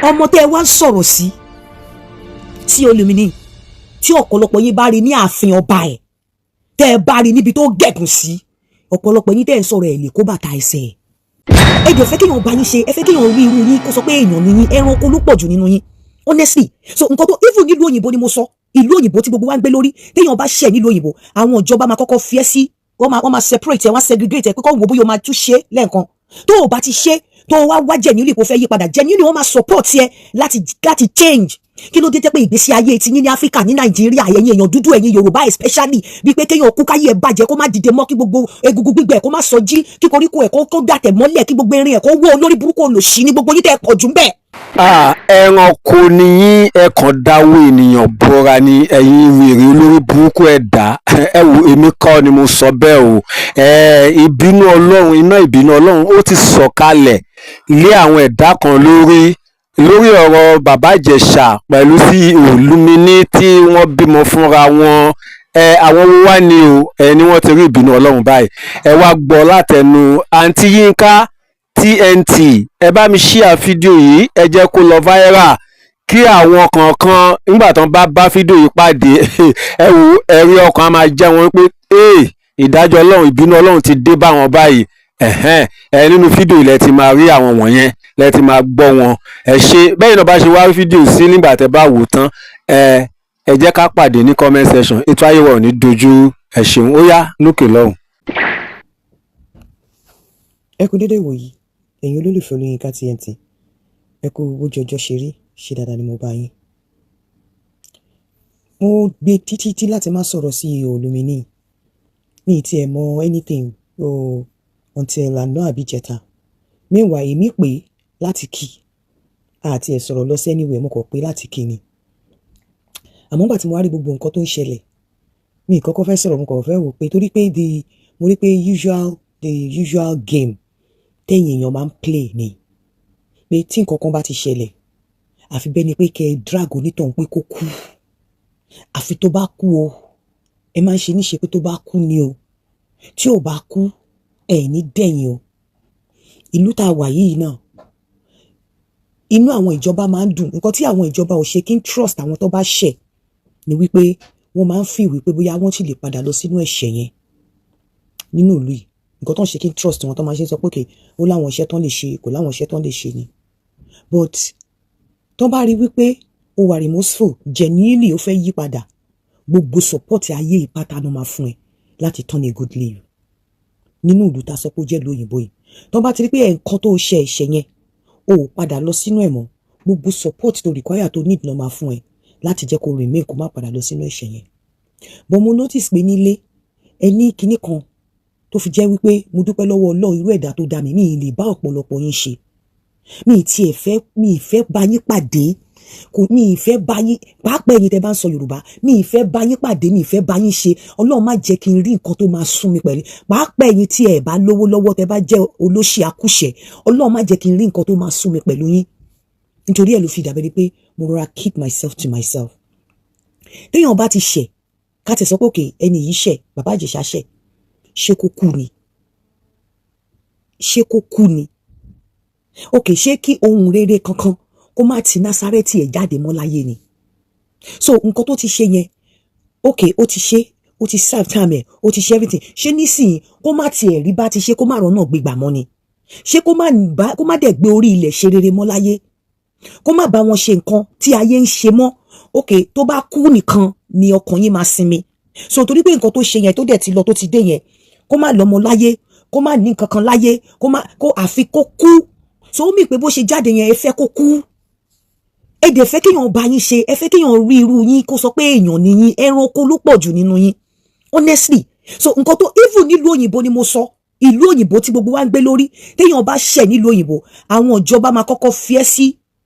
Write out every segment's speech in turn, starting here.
ọmọ tẹ́ wá ń sọ̀rọ̀ sí tí Olúmini tí ọ̀pọ̀lọpọ̀ yín bá rí ní ààfin ọba ẹ̀ tẹ́ ẹ bá rí níbi tó gẹ̀gùn sí ọ̀pọ̀lọpọ̀ yín tẹ́ ẹ ń sọ̀rọ̀ ẹ̀ lè kó bàtà ẹsẹ̀ ẹ jẹ́ fẹ́ kéèyàn bá yín ṣe ẹ fẹ́ kéèyàn rí irú yín kó sọ pé èèyàn ni yín ẹranko ló pọ̀ jù nínú yín honestly so nǹkan tó even nílùú òyìnbó ni mo sọ ìlú òyìnbó tí gbogbo wa ń gbé lórí téèyàn bá ṣẹ̀ nílùú òyìnbó àwọn ìjọba máa kọ́kọ́ fi ẹ́ sí wọ́n máa separate ẹ̀ wọ́n segregate ẹ̀ pé kọ́ wo bóyá o máa tún ṣe lẹ́ẹ̀kan tó o bá ti ṣe tó o wá genuinely kó fẹ́ yí padà genuinely wọ́n máa support ẹ láti change kí ló dé tẹ́ pé ìgbésí ayé ti yín ní Áfíríkà ní Nàìjíríà ẹ̀yin èèyàn dúdú ẹ̀yin Yorùbá especially bí pé kéèyàn kú káyé ẹ̀ bàjẹ́ kó má dìde mọ́ kí gbogbo egungun gbígbẹ kó má sọ jí kí koríko ẹ̀ kó dàtẹ̀ mọ́lẹ̀ kí gbogbo erin ẹ̀ kó wó olórí burúkú olòṣì ní gbogbo yín tẹ́ pọ̀ jù ń bẹ̀. ẹranko ni yín ẹ kàn dáwọ́ ènìyàn bọ́ra ni ẹ̀yin wèrè olórí burúkú ẹ̀dá ẹ wo èmi kọ́ ni mo sọ bẹ́ẹ̀ o ìbínú Ọlọ́run iná ìbínú Ọlọ́run ó ti sọ̀kalẹ̀ lé àwọn ẹ̀dá kan lórí ọ̀rọ̀ bàbá Ìjẹ̀ṣà pẹ̀lú sí Olúmini tí wọ́n bímọ fúnra wọn àwọn wo wá ni o ni wọ́n ti rí ìbínú Ọlọ́run báyìí ẹ wá gbọ́ látẹnu àǹtí Yínká TNT ẹ bá mi ṣíà fídíò yìí ẹ jẹ́ kó lọ viral kí àwọn kankan nígbà tán bá fídíò yìí pàdé ẹ wo ẹ̀rí ọkàn á máa jẹ́ wọn pé ìdájọ́ Ọlọ́run ìbínú Ọlọ́run ti dé bá wọn báyìí nínú fídíò ilẹ̀ ti máa rí àwọn wọ̀nyẹn lẹ́ ti máa gbọ́ wọn ṣe bẹ́ẹ̀ náà bá ṣe wá fídíò sí nígbà tẹ́ bá wò tán ẹ jẹ́ ká pàdé ní comment section ètò ayé wa ò ní dojú ẹ ṣeun ó yá lókè lọ́hùn. ẹ kú dédé wòyí ẹ̀yin olólùfẹ́ Olóyinka TNT ẹ kú ojú ọjọ́ ṣe rí ṣe dáadáa ni mo bá yín. mo gbé títí láti má sọ̀rọ̀ sí Olúmini mi ti ẹ̀ mọ anything until àná àbíjẹta meanwhile èmi pé láti kí àti ẹ̀ sọ̀rọ̀ lọ sí anywhere mo kàn pé láti kí ni àmọ́ nígbà tí mo wá rí gbogbo nǹkan tó ń ṣẹlẹ̀ mi kọ́kọ́ fẹ́ sọ̀rọ̀ mo kàn fẹ́ wò pé torí pé mo rí pé the usual game tẹ́yìn èèyàn máa ń play ni pé tí nǹkan kan bá ti ṣẹlẹ̀ àfi bẹ́ẹ̀ ni pé kẹ́ ẹ drag onítọ̀hún pé kó kú àfi tó bá kú o ẹ máa ń ṣe níṣe pé tó bá kú ni o tí ò bá kú ẹ ní dẹ̀yìn o ìlú tá a wà yìí náà inú àwọn ìjọba máa ń dùn nǹkan tí àwọn ìjọba ò ṣe kí n trust àwọn tó bá ṣẹ̀ ni wípé wọ́n máa ń fi wípé bóyá wọ́n sì lè padà lọ sínú ẹ̀ṣẹ̀ yẹn nínú ìlú yìí nǹkan tó ń ṣe kí n trust wọn tó máa ṣe sọ pé ó láwọn iṣẹ́ tán lè ṣe kò láwọn iṣẹ́ tán lè ṣe ni but tó bá rí wípé ó wà remorseful genuinely ó fẹ́ yí padà gbogbo support ayé ìpátá ló máa fún ẹ láti turn a good leaf nínú ìlú tá a sọ pé ó jẹ́ lóyìnbó yìí tó bá ti rí pé nǹkan tó ṣe ẹ̀ṣẹ̀ yẹn ó padà lọ sínú ẹ̀ mọ́ gbogbo support tó require tó need ló máa fún ẹ láti jẹ́ kó remain kó má padà lọ sínú ẹ̀ṣẹ̀ yẹn but mo notice pé nílé ẹni kinní kan tó fi jẹ́ wípé mo dúpẹ́ lọ́wọ́ Ọlọ́run irú ẹ̀dá tó dá mi ní lè bá ọ̀pọ̀lọpọ̀ yín ṣe mi ìfẹ́ bá yín pàdé mi ìfẹ́ bá yín pàápàá ẹ̀yin tẹ́ bá ń sọ Yorùbá mi ìfẹ́ bá yín pàdé mi ìfẹ́ bá yín ṣe Ọlọ́run má jẹ́ kí n rí nǹkan tó máa sún mi pẹ̀lú pàápàá ẹ̀yin tí ẹ bá lówó lọ́wọ́ tẹ́ bá jẹ́ olóṣì akúṣẹ̀ Ọlọ́run má jẹ́ kí n rí nǹkan tó máa sún mi pẹ̀lú yín nítorí ẹ̀ ló fi dàbẹ́ ni pé mo rọra keep myself to myself téèyàn bá ti ṣẹ̀ ká tẹ̀ sọ pé òkè ẹni yìí ṣẹ̀ bàbá Ìjẹ̀ṣà ṣẹ̀ ṣé kó kú ni òkè ṣé kí ohun rere kankan kó má ti Násárẹ́tì ẹ̀ jáde mọ́ láyé ni so nǹkan tó ti ṣe yẹn òkè ó ti ṣe ó ti serve time ẹ̀ ó ti ṣe everything ṣé nísìnyí kó má tiẹ̀ rí bá ti ṣe kó má rọ́nà gbégbà mọ́ ni ṣé kó má dẹ̀ gbé orí ilẹ̀ ṣe rere mọ́ láyé kó má bá wọn ṣe nǹkan tí ayé ń ṣe mọ́ òkè tó bá kú nìkan ni ọkàn yín máa sinmi so torí pé nǹkan tó ṣe yẹn tó dẹ̀ ti lọ tó ti dé yẹn kó má lọ́mọ láyé kó má ní nǹkan kan láyé kó àfi kó kú so ó mì pé bó ṣe jáde yẹn ẹ fẹ́ kó kú ẹ dẹ̀ fẹ́ kéèyàn bá yín ṣe ẹ fẹ́ kéèyàn rí irú yín kó sọ pé èèyàn ni yín ẹranko ló pọ̀ jù nínú yín honestly so nǹkan tó even nílùú òyìnbó ni mo sọ ìlú òyìnbó tí gbogbo wa ń gbé lórí téèyàn bá ṣẹ̀ nílùú òyìnbó àwọn ìjọba máa kọ́kọ́ fi ẹ́ sí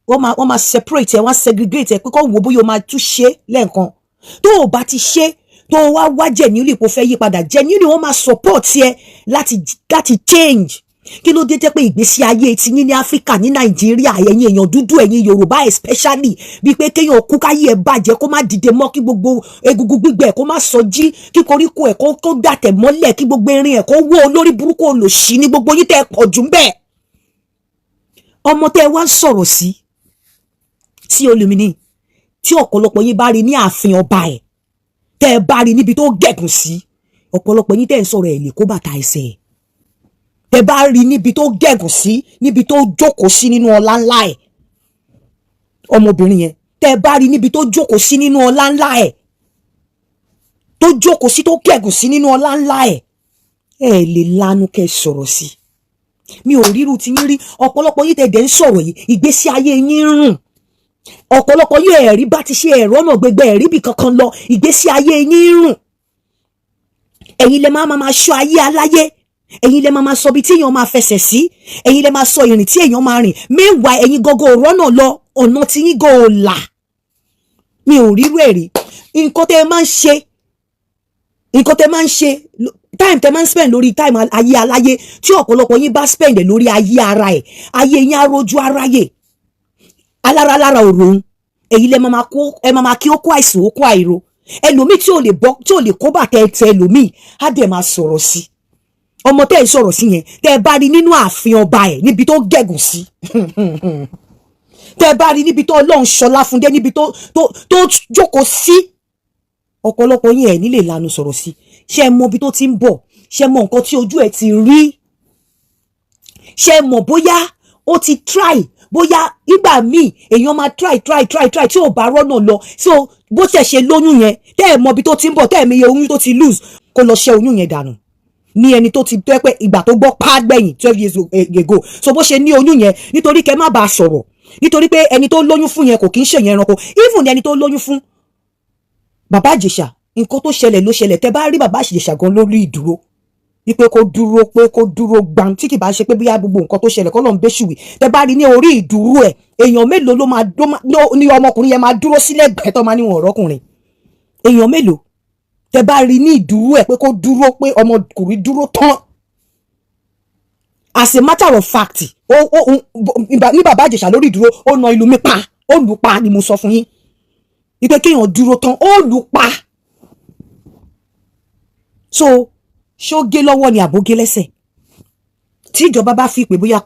wọ́n máa separate ẹ wọ́n segregate ẹ pé kó wo bóyá o máa tún ṣe lẹ́ẹ̀kan tó o bá ti ṣe tó o wá genuinely kó fẹ́ yí padà genuinely wọ́n máa support ẹ láti change kí ló dé tẹ́ pé ìgbésí ayé ti yín ní Áfíríkà ní Nàìjíríà ẹ̀yin èèyàn dúdú ẹ̀yin Yorùbá especially bíi pé kéèyàn kú káyé ẹ̀ bàjẹ́ kó má dìde mọ́ kí gbogbo egungun gbígbẹ kó má sọ jí kí koríko ẹ̀ kó dàtẹ̀ mọ́lẹ̀ kí gbogbo erin ẹ̀ kó wó olórí burúkú olòṣì ní gbogbo yín tẹ́ ẹ pọ̀ jù ń bẹ̀ ọmọ tẹ́ ẹ wá ń sọ̀rọ̀ sí sí Olúmíní tí ọ̀pọ̀lọpọ̀ yín bá rí ní ààfin ọba ẹ̀ tẹ́ ẹ bá rí níbi tó gẹ̀gùn sí ọ̀pọ̀lọpọ̀ yín tẹ́ ń sọ̀rọ̀ ẹ̀ lè kó bàtà ẹsẹ̀ ẹ̀ tẹ́ bá rí níbi tó gẹ̀gùn sí níbi tó jókòó sí nínú ọlá ńlá ẹ̀ ọmọbìnrin yẹn tẹ́ bá rí níbi tó jókòó sí nínú ọlá ńlá ẹ̀ tó jókòó sí tó gẹ̀gùn sí nínú ọlá ńlá ẹ̀ ẹ lè lanu kẹ́ sọ̀rọ̀ sí mi ò ríru ti yín rí ọ̀pọ̀lọpọ̀ yín tẹ́ dẹ̀ ń sọ̀rọ̀ yìí ìgbésí ayé yín rùn ọ̀pọ̀lọpọ̀ yín ẹ̀rí bá ti ṣe ẹ̀rọ náà gbẹgbẹ ẹ̀rí bì kankan lọ ìgbésí ayé yín rùn ẹ̀yin lẹ máa ṣọ́ ayé aláyé ẹ̀yin lẹ máa sọ bí tí èèyàn máa fẹsẹ̀ sí ẹ̀yin lẹ máa sọ ìrìn tí èèyàn máa rìn mẹ́wàá ẹ̀yin gọ́gọ́ ọ̀rọ̀ náà lọ ọ̀nà tí yín gọ́ ò là mi ò rírú ẹ̀rí nǹkan tẹ́ máa ń ṣe time tẹ́ máa ń spend lórí time ayé aláyé tí ọ̀pọ̀lọpọ̀ yín bá spend lórí ayé ara ẹ̀ ayé yín arójú aráyè alára lára òròhun èyí lẹ máa kí ó kó àìsàn ó kó àìro ẹlòmíì tí ò lè kó bàtà ẹtẹ ẹlòmíì á dẹ̀ máa sọ̀rọ̀ sí ọmọ tẹ́ ẹ sọ̀rọ̀ sí yẹn tẹ́ ẹ bá rí nínú ààfin ọba ẹ̀ níbi tó gẹ̀gùn sí tẹ́ ẹ bá rí níbi tó Ọlọ́run ṣọlá fún dé níbi tó jókòó sí ọ̀pọ̀lọpọ̀ yín ẹ̀ nílè lanu sọ̀rọ̀ sí ṣé ẹ mọ ibi tó ti ń bọ̀ ṣé ẹ mọ nǹkan tí ojú ẹ̀ ti rí ṣé ẹ mọ̀ bóyá ó ti try bóyá ìgbà míì èèyàn máa try tí ò bá rọ́nà lọ so bó tẹ̀ ṣe lóyún yẹn tẹ́ ẹ̀ mọ ibi tó ti ń bọ̀ tẹ́ ẹ̀ mọ iye oyún tó ti lose kó lọ ṣẹ́ oyún yẹn dànù ní ẹni tó ti tẹ́ pé ìgbà tó gbọ́ pàgbẹ̀yìn 12 years ago so bó ṣe ní oyún yẹn nítorí kẹ́ má bàa sọ̀rọ̀ nítorí pé ẹni tó lóyún fún yẹn kò kí ń ṣèyẹn ẹranko even ẹni tó lóyún fún bàbá Ìjẹ̀ṣà nǹkan tó ṣẹlẹ̀ ló ṣẹlẹ̀ tẹ́ bá rí bàbá Ìjẹ̀ṣà gan lórí ìdúró wípé kó dúró gbam tí kì bá ṣe pé bóyá gbogbo nǹkan tó ṣẹlẹ̀ kọ́ ló ń bẹ́ṣùwì tẹ́ bá rí ní orí ìdúró ẹ̀ èèyàn mélòó ló máa ní ọmọkùnrin yẹn máa dúró sílẹ̀ gbẹ́ tó máa níwọ̀n ọ̀rọ̀kùnrin èèyàn mélòó tẹ́ bá rí ní ìdúró ẹ̀ pé kó dúró pé ọmọkùnrin dúró tán as a matter of fact ní bàbá Ìjẹ̀ṣà lórí ìdúró ó na ìlú mi pa ó lù pa ni mo sọ fún yín wípé kéèyàn dúró tán ó lù pa so ṣó gé lọ́wọ́ ni àbógé lẹ́sẹ̀ tí ìjọba bá fi pé bóyá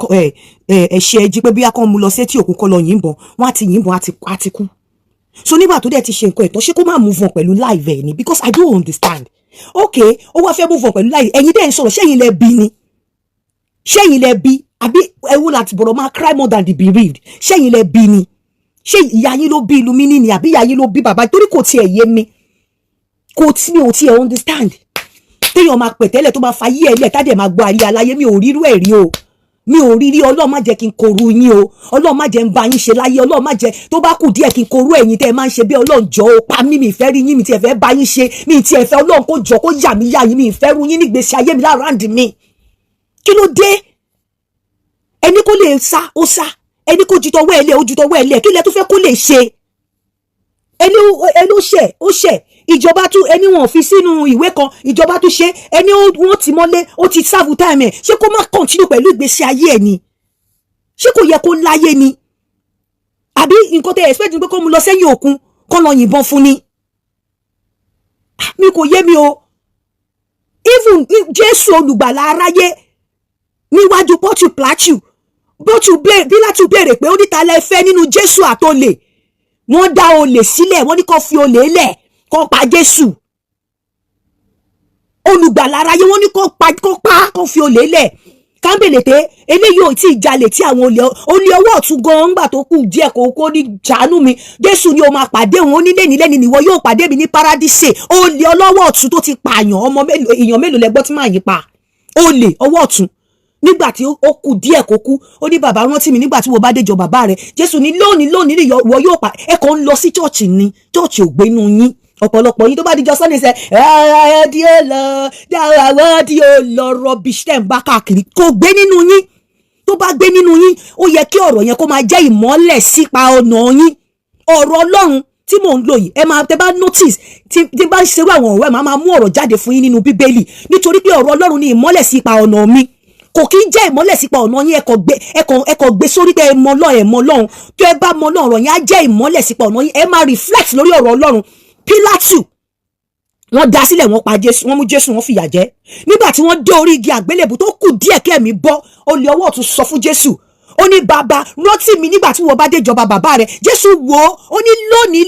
ẹ̀ṣẹ̀ ẹjí pé bóyá kán mú lọ sétí òkun kọ́ lọ yìnbọn wọ́n á ti yìnbọn á ti kú so nígbà tó dẹ̀ ti ṣe nǹkan ẹ̀tọ́ ṣé kó má move on pẹ̀lú live ẹ̀ ni because I don't understand okay ó wá fẹ́ move on pẹ̀lú live ẹ̀yin dẹ̀ ń sọ̀rọ̀ ṣẹ́yìn lẹ bí ni ṣẹ́yìn lẹ bí àbí ẹ̀wù láti bọ̀rọ̀ máa cry more than the bereaved ṣẹ́yìn lẹ bí ni ṣé ìyá yín ló bí Olúmíní ni àbí ìyá yín ló bí bàbá torí kò tiẹ̀ yé mi kò tiẹ̀ understand téèyàn máa pè tẹ́lẹ̀ tó máa fa yí ẹ̀ lẹ̀ tádẹ̀ máa gbọ́ ayé aláyé mi ò rírú ẹ̀ rí o mi ò rí Ọlọ́run má jẹ́ kí n koru yín o Ọlọ́run má jẹ́ ń bá yín ṣe láyé Ọlọ́run má jẹ́ tó bá kù díẹ̀ kí n koru ẹ̀yin tẹ́ ẹ máa ń ṣe bí Ọlọ́run jọ o pa mí mi ìfẹ́ rí yín mi tiẹ̀ fẹ́ bá yín ṣe mi tiẹ̀ fẹ́ Ọlọ́run kó jọ kó yà mí yà yín mi ìfẹ́ ru yín nígbèsí ayé mi láàráǹdì mi kí ló dé ẹni kó lè sá ó sá ẹni kó jutọwọ́ ẹ̀ lẹ̀ ó jutọwọ́ ẹ̀ lẹ̀ kí lẹ tó fẹ́ kó lè ṣe ẹni ó ṣẹ̀ ìjọba tún ẹni wọn fi sínú ìwé kan ìjọba tún ṣe ẹni wọn ti mọ́lé ó ti sáàbù táìmù ẹ̀ ṣé kó má kọ̀ntínú pẹ̀lú ìgbésí ayé ẹ̀ ni ṣé kò yẹ kó láyé ni àbí nǹkan tẹ́ expect pé kó mú lọ sẹ́yìn òkun kó lọ yìnbọn fún ni mi kò yé mi o even Jésù olùgbàlà aráyé níwájú Pọ́tù Pílátù Pílátù béèrè pé ó níta lẹ fẹ́ nínú Jésù àtolè wọ́n dá olè sílẹ̀ wọ́n ní kó fi olè lẹ̀ kó pa Jésù olùgbàlà aráyé wọ́n ní kó fi olè lẹ̀ kámbèlété eléyìí ò tí ì jalè tí àwọn olè ọwọ́ ọ̀tún gan ńgbà tó kù díẹ̀ kó ní jàánú mi Jésù ni o máa pàdé òun onílẹ̀ni nìwọ yóò pàdé mi ní paradíṣe olè ọlọ́wọ́ ọ̀tún tó ti pààyàn èèyàn mélòó lẹ́gbọ́ tí máa yí pa olè ọwọ́ ọ̀tún nígbà tí ó kù díẹ̀ kó kú ó ní bàbá rántí mi nígbà tí wo bá déjọ bàbá rẹ̀ Jésù ní lónìí ni ìwọ yóò pa ẹ kàn ń lọ sí chọ́ọ̀chì ni chọ́ọ̀chì ò gbénú yín ọ̀pọ̀lọpọ̀ yín tó bá díjọ Sunday sẹ́ ẹ̀ẹ́dí ó lọ rubbish tẹ̀ ń bá káàkiri kò gbé nínú yín tó bá gbé nínú yín ó yẹ kí ọ̀rọ̀ yẹn kó máa jẹ́ ìmọ́lẹ̀ sípa ọ̀nà yín ọ̀rọ̀ Ọlọ́run tí mò ń lò yìí ẹ máa tẹ bá notice tí bá ń ṣerú àwọn ọ̀rọ̀ ẹ máa mú ọ̀rọ̀ jáde fún yín nínú Bíbélì nítorí pé ọ̀rọ̀ Ọlọ́run ni ìmọ́lẹ̀ sípa ọ̀nà mi kò kí ń jẹ́ ìmọ́lẹ̀ sípa ọ̀nà yín ẹ̀kọ́ gbé sórí pé ẹ mọ Ọlọ́run tó ẹ bá mọ Ọlọ́run yín á jẹ́ ìmọ́lẹ̀ sípa ọ̀nà yín ẹ máa reflect lórí ọ̀rọ̀ Ọlọ́run Pílátù wọ́n dá sílẹ̀ wọ́n pa Jésù wọ́n mú Jésù wọ́n fìyà jẹ nígbà tí wọ́n dé orí igi àgbélébù tó kù díẹ̀ kẹ́mi bọ́ olè ọwọ́ ọ̀tún sọ fún Jésù ó ní bàbá rántí mi nígbà tí wọ́n bá dé ìjọba bàbá rẹ̀. Jésù wò ó ní lónìí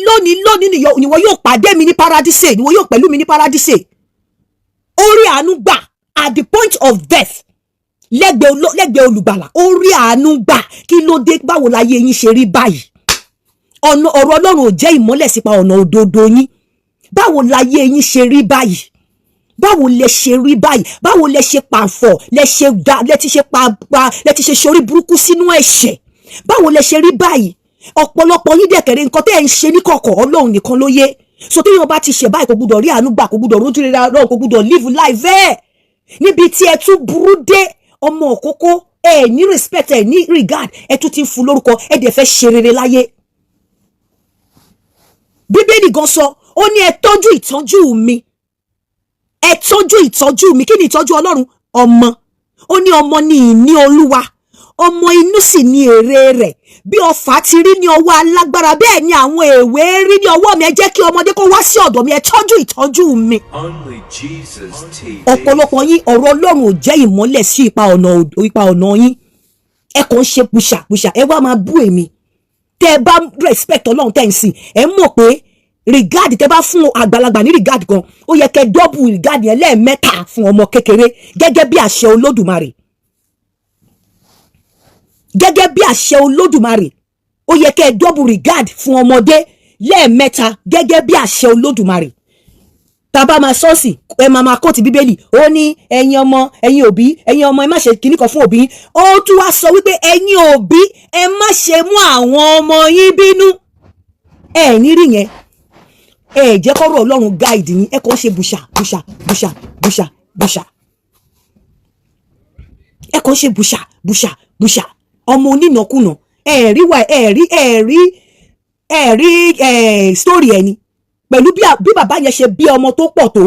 níwọ yóò pàdé mi ní paradíṣe, níwọ yóò pẹ̀lú mi ní paradíṣe. Ó rí àánú gbà at the point of death, lẹ́gbẹ̀ẹ́ olùgbàlà, ó rí àánú gbà. Kí ló dé? Báwo láyé yín ṣe rí báyìí? Ọ̀rọ̀ Ọlọ́run ò jẹ́ ìmọ́lẹ̀ sípa ọ̀nà òdodo yín. Báwo láyé yín ṣe rí báyìí? Báwo lẹ ṣe rí báyìí? Báwo lẹ ṣe pàfọ̀, lẹ ti ṣe ṣorí burúkú sínú ẹ̀ṣẹ̀? Báwo lẹ ṣe rí báyìí? Ọ̀pọ̀lọpọ̀ yín dẹ̀kẹ̀rẹ̀ nǹkan tẹ́ ẹ̀ ń ṣe ní kọ̀kọ̀ Ọlọ́run nìkan ló yé. So tí yóò bá ti ṣe báyìí kò gbúdọ̀ rí àánú gbà, kò gbúdọ̀ rójú rere Ọlọ́run, kò gbúdọ̀ live life ẹ̀. Níbi tí ẹ tún burú dé, ọmọ òkókó, ẹ ní respect, ẹ ní regard, ẹ tún ti ń fún lórúkọ, ẹ dẹ̀ fẹ́ ṣe rere láyé. Bíbélì gan sọ, ó ní ẹ tọ́jú ìtọ́jú mi. Ẹ tọ́jú ìtọ́jú mi. Kí ni ìtọ́jú Ọlọ́run? Ọmọ. Ó ní ọmọ ni ìní Olúwa, ọmọ inú sì ni èrè rẹ̀. Bí ọfà ti rí ní ọwọ́ alágbára, bẹ́ẹ̀ ni àwọn èwe rí ní ọwọ́ mi. Ẹ jẹ́ kí ọmọdé kó wá sí ọ̀dọ̀ mi. Ẹ tọ́jú ìtọ́jú mi. Ọ̀pọ̀lọpọ̀ yín ọ̀rọ̀ Ọlọ́run ò jẹ́ ìmọ́lẹ̀ sí ipa ọ̀nà yín. Ẹ kàn ń ṣe pùṣà, ẹ wá máa bú èmi. Tẹ́ ẹ bá respect Ọlọ́run tẹ́ ń sìn, ẹ mọ̀ pé regard tẹ́ bá fún àgbàlagbà ní regard kan, ó yẹ kẹ́ double regard yẹn lẹ́ẹ̀mẹ́ta fún ọmọ kékeré, gẹ́gẹ́ bí àṣẹ Olódùmarè. Gẹ́gẹ́ bí àṣẹ Olódùmarè, ó yẹ kẹ́ double regard fún ọmọdé lẹ́ẹ̀mẹ́ta, gẹ́gẹ́ bí àṣẹ Olódùmarè. Tàbá máa sọ́ọ̀sì, ẹ máa kóòtù Bíbélì, ó ní ẹ̀yin ọmọ, ẹ̀yin òbí, ẹ̀yin ọmọ ẹ má ṣe kíní kan fún òbí. Ó tún wá sọ wípé ẹ̀yin òbí ẹ má ṣe mú àwọn ọmọ yín bínú. Ẹ ní rí yẹn. Ẹ jẹ́ kọ́rọ̀ Ọlọ́run guide yín, ẹ kàn ṣe bùṣà. Ẹ kàn ṣe bùṣà. Ọmọ onínàkúnà, ẹ rí story ẹni. Pẹ̀lú bí bàbá yẹn ṣe bí ọmọ tó pọ̀ tó.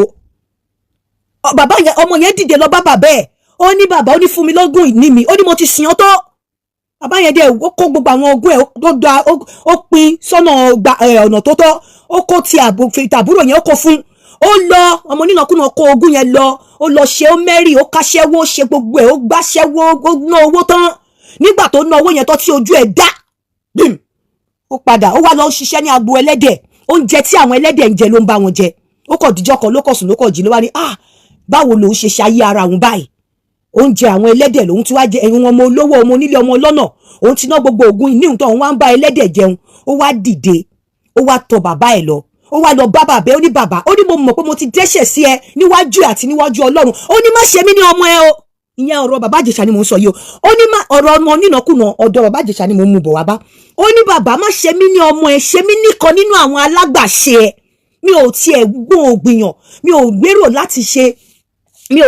Bàbá yẹn, ọmọ yẹn dìde lọ bá bàbá ẹ̀. Ó ní bàbá, ó ní fún mi lógún ìní mi. Ó ní mo ti sìn ọ́ tó. Bàbá yẹn dẹ̀ ó kó gbogbo àwọn ogún ẹ̀, ó pín sọ́nà ọ̀nà tó tọ́. Ó kó ti àbúrò yẹn, ó kó fún. Ó lọ, ọmọ onínàkúnà kó ogún yẹn lọ. Ó lọ ṣe, ó mẹ́rì, ó káṣẹ́wó, ṣe gbogbo ẹ̀, ó gbáṣẹ́wó, ó ná owó tán. Nígbà tó ná owó yẹn tán tí ojú ẹ̀ dá. Ó padà, ó wá lọ ṣiṣẹ́ ní agbo ẹlẹ́dẹ̀. Oúnjẹ tí àwọn ẹlẹ́dẹ̀ ń jẹ ló ń bá wọn jẹ. Ó kọ̀ díjọ́ kan, ló kọ̀ sùn, ló kọ̀ jí, ló wá ní báwo lòun ṣe ṣayé ara òun báyìí? Oúnjẹ àwọn ẹlẹ́dẹ̀ lòun tí wá jẹ, ẹ̀yin ọmọ olówó, ọmọ onílé, ọmọ ọlọ́nà. Òun ti ná gbogbo ògùn ìní òun tó, òun wá ń bá ẹlẹ́dẹ̀ jẹun. Ó wá dìde, ó wá tọ̀ bàbá ẹ̀ lọ. Ó wá lọ bá bàbá, ó ní bàbá, ó ní mo mọ̀ pé mo ti dẹ́ṣẹ̀ sí ẹ níwájú àti níwájú Ọlọ́run. Ó ní má ṣe mí ní ọmọ ẹ o. Ìyẹn ọ̀rọ̀ bàbá Ìjẹ̀ṣà ni mo ń sọ yìí o. Ó ní ọ̀rọ̀ ọmọ onínàkúnà ọ̀dọ̀ bàbá Ìjẹ̀ṣà ni mo mú bọ̀ wá bá. Ó ní bàbá má ṣe mí ní ọmọ ẹ, ṣe mí nìkan nínú àwọn alágbàṣe ẹ. Mi ò tiẹ̀ gbìyàn, mi ò gbèrò láti ṣe, mi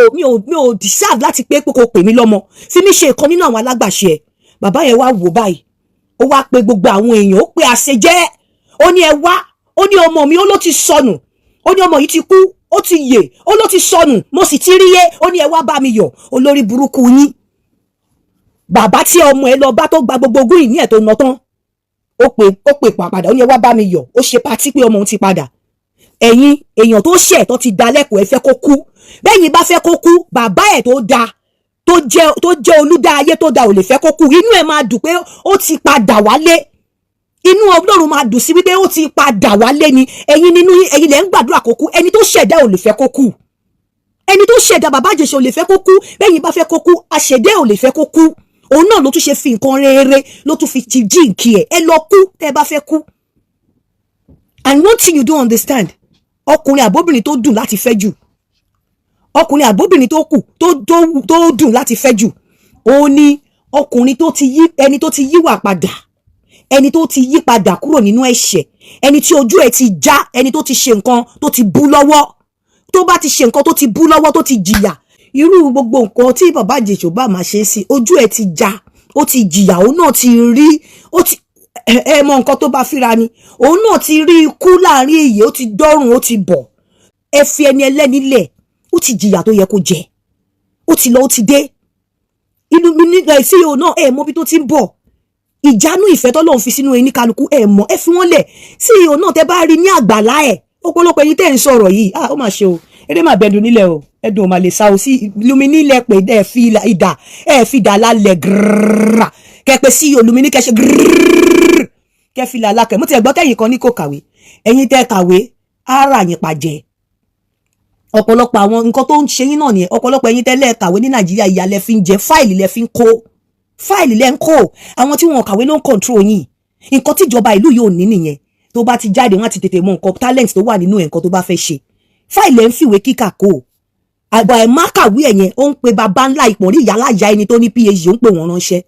ò deserve láti pé kò pè mí lọ́mọ. Fi mí ṣe ìkan nínú àwọn alágbàṣe ẹ. Bàbá yẹn wá wò báyìí. Ó wá pe gbogbo àwọn èèyàn, ó pe àṣejẹ́. Ó ní ẹ wá, ó ní ọmọ mi, ó ló ti sọnù. Ó ní ọmọ yìí ti kú, ó ti yè, ó ló ti sọnù, mo sì ti rí yé. Ó ní ẹ wá bá mi yọ̀, olórí burúkú yín. Bàbá tí ọmọ ẹ lọ bá tó gba gbogbo ogún ìní ẹ̀ tó ná tán. Ó pè padà, ó ní ẹ wá bá mi yọ̀. Ó ṣe patí pé ọmọ òun ti padà. Ẹ̀yin èèyàn tó ṣẹ̀ tó ti da lẹ́kọ̀ọ́ ẹ fẹ́ kó kú. Bẹ́yìn bá fẹ́ kó kú, bàbá ẹ̀ tó da, tó jẹ́ olúdá ayé tó da ò lè fẹ́ kó kú. Inú ẹ̀ máa dùn pé ó ti padà wálé. Inú Ọlọ́run máa dùn sí wípé ó ti padà wálé ni. Ẹ̀yin lẹ ń gbàdúrà kó kú. Ẹni tó ṣẹ̀dá ò lè fẹ́ kó kú. Ẹni tó ṣẹ̀dá bàbá Ìjẹ̀ṣà ò lè fẹ́ kó kú. Bẹ́yìn bá fẹ́ kó kú, àṣẹ̀dá ò lè fẹ́ kó kú. Òun náà ló tún ṣe fi nǹkan rere ló tún fi ti jíǹkì ẹ̀. Ẹ lọ kú tẹ́ bá fẹ́ kú. And one thing you don't understand, ọkùnrin àbóbìnrin tó dùn láti fẹ́ jù, ọkùnrin àbóbìnrin tó kù tó dùn láti fẹ́ jù, òun ni ọkùnrin tó ti yí, ẹni tó ti yíwà padà, ẹni tó ti yí padà kúrò nínú ẹ̀ṣẹ̀, ẹni tí ojú ẹ̀ ti já, ẹni tó ti ṣe nǹkan tó ti bú lọ́wọ́, tó bá ti ṣe nǹkan tó ti bú lọ́wọ́ tó ti jìyà. Irú gbogbo nǹkan tí bàbá Ìjẹ̀ṣà bá máa ṣe sí, ojú ẹ̀ ti já, ó ti jìyà, òun náà ti rí, ó ti mọ nǹkan tó bá fíra ni, òun náà ti rí ikú láàrin èyí, ó ti dọ́rùn, ó ti bọ̀. Ẹ fi ẹni ẹlẹ́ni lẹ̀, ó ti jìyà tó yẹ kó jẹ, ó ti lọ, ó ti dé. Inú mi nígbà sí òun náà mọ bí tó ti ń bọ̀. Ìjánu ìfẹ́ tọ́lọ́run fi sínú ẹni kálukú mọ̀, ẹ fi wọ́n lẹ̀. Sí òun náà tẹ́ bá rí ní àgbàlá ẹ̀, ọ̀pọ̀lọpọ̀ ẹ̀yin tẹ́ ń sọ̀rọ̀ yìí, ó mà ṣe o, eré mà bẹ̀dùn nílẹ̀ o. ẹ̀dùn ọ̀mà lè sá o sí Lumini lẹ pé ẹ fi ìdà lálẹ́ gírrrrà kẹ pé sí Lumini kẹ ṣe gírrrrrà kẹ fi làlá kẹ mo ti gbọ́ tẹ̀yìn kan ní kò kàwé ẹ̀yin tẹ́ kàwé ara yín pàjẹ́ ọ̀pọ̀lọpọ̀ àwọn nǹkan tó ń ṣe yín náà nìyẹn ọ̀pọ̀lọpọ̀ ẹ̀yin tẹ́ lẹ kàwé ní Nàìjíríà ìyà lẹ fi ń jẹ fáìlì lẹ fi ń kó àwọn tí wọn kàwé ló ń control yín nǹkan tíjọba ìlú yóò ní nìyẹn tó bá ti jáde wọn á ti tètè mọ nǹkan talent tó wà nínú ẹ̀ nǹkan tó bá fẹ́ ṣe fáìlì ẹ̀ ń fìwé kíkà kó àgbà ẹ̀ má kàwé ẹ̀ yẹn ó ń pe baba ńlá ìpọ̀nrí ìyálàyà ẹni tó ní PhD ó ń pè wọ́n ránṣẹ́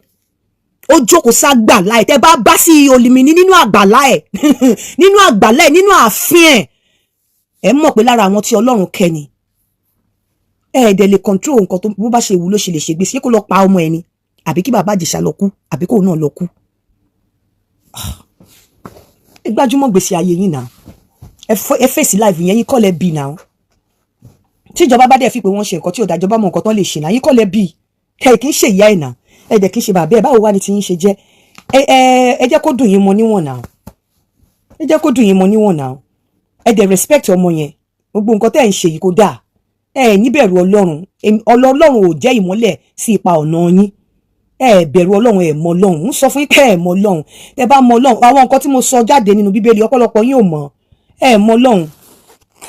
ó jókòó ságbà láì tẹ́ bá bá sí Olùmíní nínú àgbàlá ẹ̀ nínú ààfin ẹ̀ mọ̀ pé lára àwọn tí Ọlọ́run kẹ́ ni dẹ̀ lè control nǹkan tó bó bá ṣe wù ló ṣe lè ṣègbè sí kó lọ pa ọmọ ẹni àbí kí bàbá Ìjẹ̀ṣà lọ kú àbí kóun náà lọ kú ẹ gbájúmọ́ gbèsè ayé yín náà ẹ fèsì láìfì yẹn yín kọ́ lẹ bí náà tíjọba bá dẹ̀ fi pé wọ́n ṣe nǹkan tí ò dájọba mọ nǹkan tán lè ṣe náà yín kọ́ lẹ bí ẹ kì í ṣe ìyá ẹ̀ náà ẹ dẹ̀ kì í ṣe bàbá ẹ̀ báwo wá ni ti yín ṣe jẹ́ ẹ jẹ́ kó dùn yín mọ́ níwọ̀n náà ẹ dẹ̀ respect ọmọ yẹn gbogbo nǹkan tẹ́ ẹ̀ ń ṣe yìí kò dáa ẹ níbẹ̀rù Ọlọ́run ò jẹ́ ìmọ́lẹ̀ sí ipa ọ̀nà yín bẹ̀rù Ọlọ́run mọ Ọlọ́run ń sọ fún yín pé mọ Ọlọ́run tẹ́ bá mọ Ọlọ́run àwọn nǹkan tí mo sọ jáde nínú Bíbélì ọ̀pọ̀lọpọ̀ yín ò mọ̀ mọ Ọlọ́run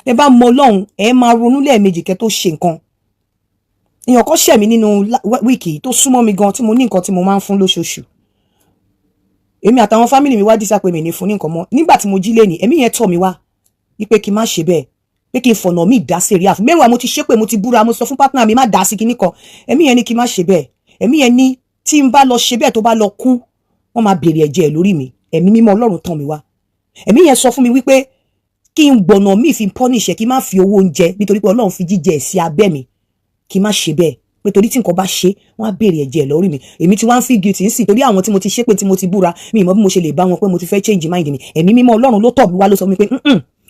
tẹ́ bá mọ Ọlọ́run máa ronú lẹ́ẹ̀mejì kẹ́ tó ṣe nǹkan èèyàn kan ṣẹ̀ mí nínú wíìkì tó súnmọ́ mi gan tí mo ní nǹkan tí mo máa ń fún lóṣooṣù èmi àtàwọn fámìlì mi wá dísà pé mi ní fún ní nǹkan mọ́ nígbà tí mo jí lé ní ẹ̀mí yẹn tọ̀ mí wá wípé kí n má ṣe bẹ́ẹ̀ pé kí n fọ̀nà mi dá sí rí àfún mẹ́wàá mo ti ṣépè mo ti búra mo sọ fún pátánà mi má dá sí kinní kan ẹ̀mí yẹn ní kí n má ṣe bẹ́ẹ̀ ẹ̀mí yẹn ní tí n bá lọ ṣe bẹ́ẹ̀ tó bá lọ kú wọ́n máa béèrè ẹ̀jẹ̀ lórí mi ẹ̀mí mímọ́ Ọlọ́run tàn mí wá ẹ̀mí yẹn sọ fún mi wípé kí n gbọ̀nà mi fi punish ẹ̀ kí n má fi owó oúnjẹ nítorí pé Ọlọ́run fi jíjẹ sí abẹ́ mi kí n má ṣe bẹ́ẹ̀ pé torí tí nǹkan bá ṣe wọ́n á béèrè ẹ̀jẹ̀ lórí mi èmi tí wọ́n ń fi guilty ń sìn torí àwọn tí mo ti ṣépè tí mo ti búra mi ìmọ̀ bí mo ṣe lè bá wọn pé mo ti fẹ́ change mind mi ẹ̀mí mímọ́ Ọlọ́run ló tọ̀ mí wá ló sọ mi pé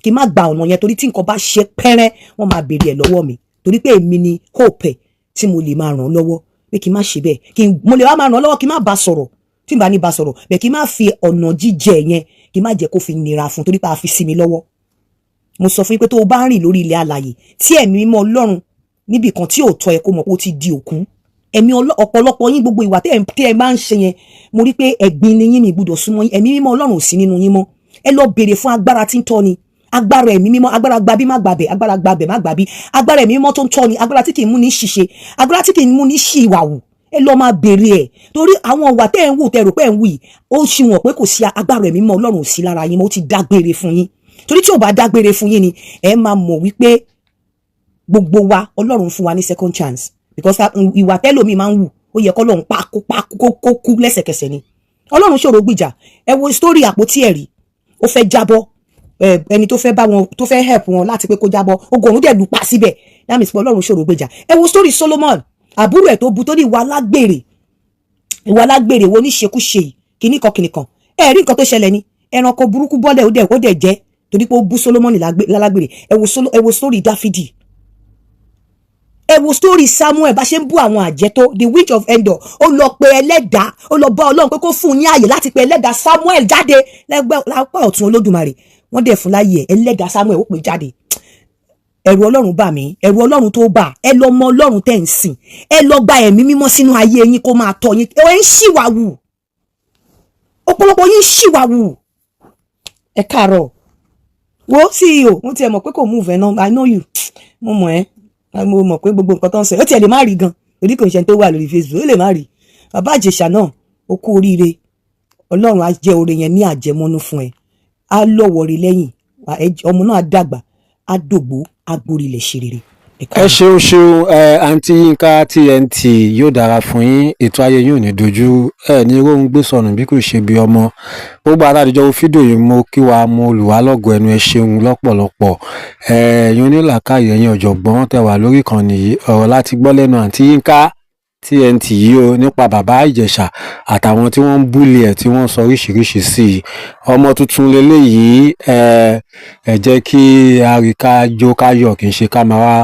kí n má gba ọ̀nà yẹn torí tí nǹkan bá ṣe pẹ́rẹ́ wọ́n máa béèrè ẹ̀ lọ́wọ́ mi torí pé èmi ni hope ẹ̀ tí mo lè máa ràn lọ́wọ́ pé kí n má ṣe bẹ́ẹ̀ mo lè wá máa ràn lọ́wọ́ kí n má bá sọ̀rọ̀ tí n bá ní bá sọ̀rọ̀ bẹ́ẹ̀ kí n má fi ọ̀nà jíjẹ yẹn kí n má jẹ́ kó fi nira fún torí pé a fi sí mi lọ́wọ́ mo sọ fún yín pé tó o bá rìn lórí ilẹ̀ alààyè tí ẹ̀mí mímọ́ Ọlọ́run níbì kan tí ò tọ́ ẹ kó mọ̀ pé ó ti di òkú ẹ̀mí ọ̀pọ̀lọpọ̀ yín gbogbo ìwà tẹ́ ẹ bá ń ṣe yẹn mo rí pé ẹ̀gbin ni yín mi gbọ́dọ̀ súnmọ́ yín ẹ̀mí mímọ́ Ọlọ́run ò sí nínú yín mọ́ ẹ lọ béèrè fún agbára tí ń tọ́ ni agbára ẹ̀mí mímọ́ agbára gbabí má gbàbẹ̀ agbára gbabẹ̀ má gbàbí agbára ẹ̀mí mímọ́ tó ń tọ́ ni agbára tí kì í mú ní ṣìṣe agbára tí kì í mú ní ṣì ìwà wù ẹ lọ máa béèrè ẹ̀ torí àwọn ìwà tẹ́ ẹ̀ ń wù tẹ́ rò pé ẹ̀ ń wù yìí ó ṣì wọ̀n pé kò sí agbára ẹ̀mí mímọ́ Ọlọ́run ò sí lára yín mo ti dágbére fún yín torí tí ò bá dágbére fún yín ni ẹ máa mọ̀ wípé gbogbo wa Ọlọ́run fún wa ní second chance because ìwà tẹ́lòmíì máa ń wù ó yẹ kọ́lọ́run kó kú lẹ́sẹ̀kẹsẹ̀ ni Ọlọ́run ṣòro gbìjà ẹ wo story àpótí ẹ̀rí ó fẹ́ jábọ́ ẹni tó fẹ́ bá wọn tó fẹ́ help wọn láti pé kó jábọ́ ogun òun dẹ̀ lù pa síbẹ̀ that means pé Ọlọ́run ṣòro gbìjà ẹ wo story Solomon àbúrò ẹ̀ tó bu tó ní ìwà alágbèrè wo níṣekúṣe kìnnìkan ẹ rí nǹkan tó ṣẹlẹ̀ ni ẹranko burúkú bọ́lẹ̀ ó dẹ̀ jẹ́ torí pé ó bú Solomon lálágbèrè ẹ wo story Dáfídì ẹ wo story Samuel bá ṣe ń bú àwọn àjẹ́ tó the witch of Endor ó lọ pe ẹlẹ́dàá ó lọ bá Ọlọ́run pé kó fún un ní ààyè láti pe ẹlẹ́dàá Samuel jáde lápá ọ̀tún Olódùmarè wọ́n dẹ̀ fún láyè ẹlẹ́dàá Samuel ó pè jáde ẹ̀rù Ọlọ́run bà mí ẹ̀rù Ọlọ́run tó bà ẹ lọ mọ Ọlọ́run tẹ́ ń sìn ẹ lọ gba ẹ̀mí mímọ́ sínú ayé yín kó máa tọ́ yín ẹ ń ṣìwàwù ọ̀pọ̀lọpọ̀ yín ṣìwàwù ẹ káàárọ̀ wo CEO mo tiẹ̀ mọ̀ pé kò move ẹ̀ náà I know you mo mọ̀ ẹ́ mo mọ̀ pé gbogbo nǹkan tó ń sọ ó tiẹ̀ lè má rí gan torí kò ń ṣe tó wà lórí Facebook ó lè má rí bàbá Ìjẹ̀ṣà náà ó kú oríire Ọlọ́run á jẹ́ oore yẹn ní àjẹmọ́nú fún ẹ á lọ́wọ́ rí lẹ́yìn ọmọ náà á dàgbà á dògbó á gborí ilẹ̀ ṣe rere. ẹ ṣeun àǹtí Yínká TNT yóò dára fún yín ètò ayé yín ò ní dojú ẹ ní róhun gbé sọnù bí kò ṣe bí ọmọ gbogbo àtàdéjọ fídíò yìí mo kí wa mo olùwálọ́gọ̀ ẹnu ẹ ṣeun lọ́pọ̀lọpọ̀ ẹ̀yin onílàákàyè ẹ̀yin ọ̀jọ̀gbọ́n tẹ́ wà lórí ìkànnì yìí ọ̀rọ̀ láti gbọ́ lẹ́nu àǹtí Yínká TNT yìí o nípa bàbá Ìjẹ̀ṣà àtàwọn tí wọ́n ń búlì ẹ̀ tí wọ́n sọ oríṣiríṣi sí i ọmọ tuntun leléyìí ẹ jẹ́ kí àríká jó káyọ̀ kì í ṣe ká máa wá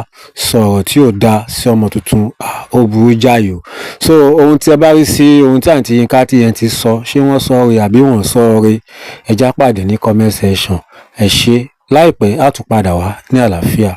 sọ̀rọ̀ tí ò dáa sí ọmọ tuntun ó burú jáyò so ohun tí ẹ bá rí sí ohun tí àǹtí Yínká TNT sọ ṣé wọ́n sọ rè àbí wọ́n sọ rè ẹ já pàdé ní comment section ẹ ṣé láìpẹ́ á tún padà wá ní àlàáfíà.